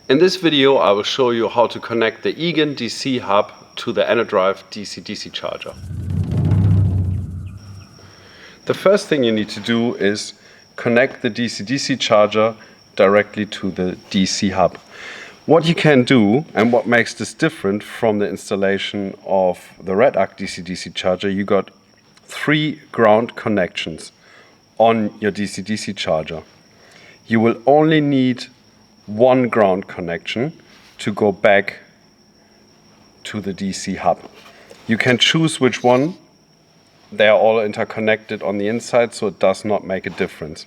In this video I will show you how to connect the Egon DC hub to the Enerdrive DC-DC charger. The first thing you need to do is connect the DC-DC charger directly to the DC hub. What you can do, and what makes this different from the installation of the Red Arc DC-DC charger, you got 3 ground connections on your DC-DC charger. You will only need 1 ground connection to go back to the DC hub. You can choose which one. They are all interconnected on the inside, so it does not make a difference.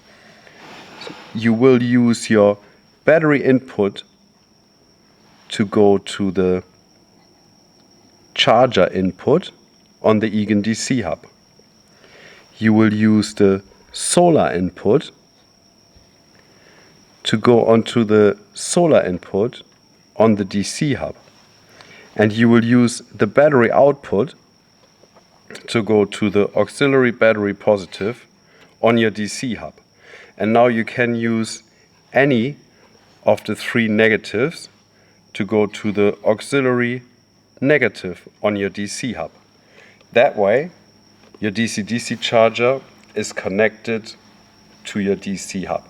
You will use your battery input to go to the charger input on the Egon DC hub. You will use the solar input to go onto the solar input on the DC hub. And you will use the battery output to go to the auxiliary battery positive on your DC hub. And now you can use any of the 3 negatives to go to the auxiliary negative on your DC hub. That way, your DC-DC charger is connected to your DC hub.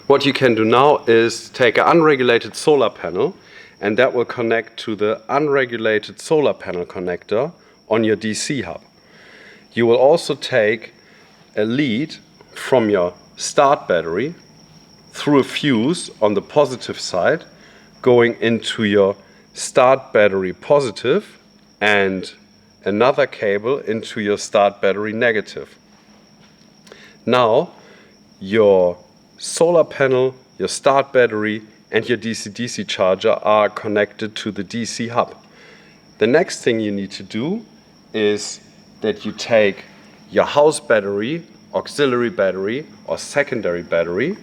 What you can do now is take an unregulated solar panel, and that will connect to the unregulated solar panel connector on your DC hub. You will also take a lead from your start battery through a fuse on the positive side, going into your start battery positive, and another cable into your start battery negative. Now your solar panel, your start battery and your DC-DC charger are connected to the DC hub. The next thing you need to do is that you take your house battery, auxiliary battery or secondary battery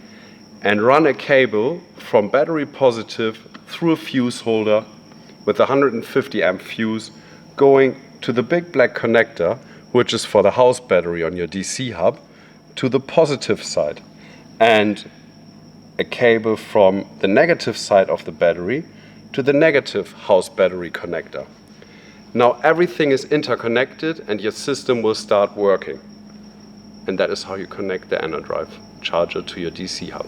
and run a cable from battery positive through a fuse holder with a 150 amp fuse going to the big black connector, which is for the house battery on your DC hub, to the positive side, and a cable from the negative side of the battery to the negative house battery connector. Now everything is interconnected and your system will start working. And that is how you connect the Enerdrive charger to your DC hub.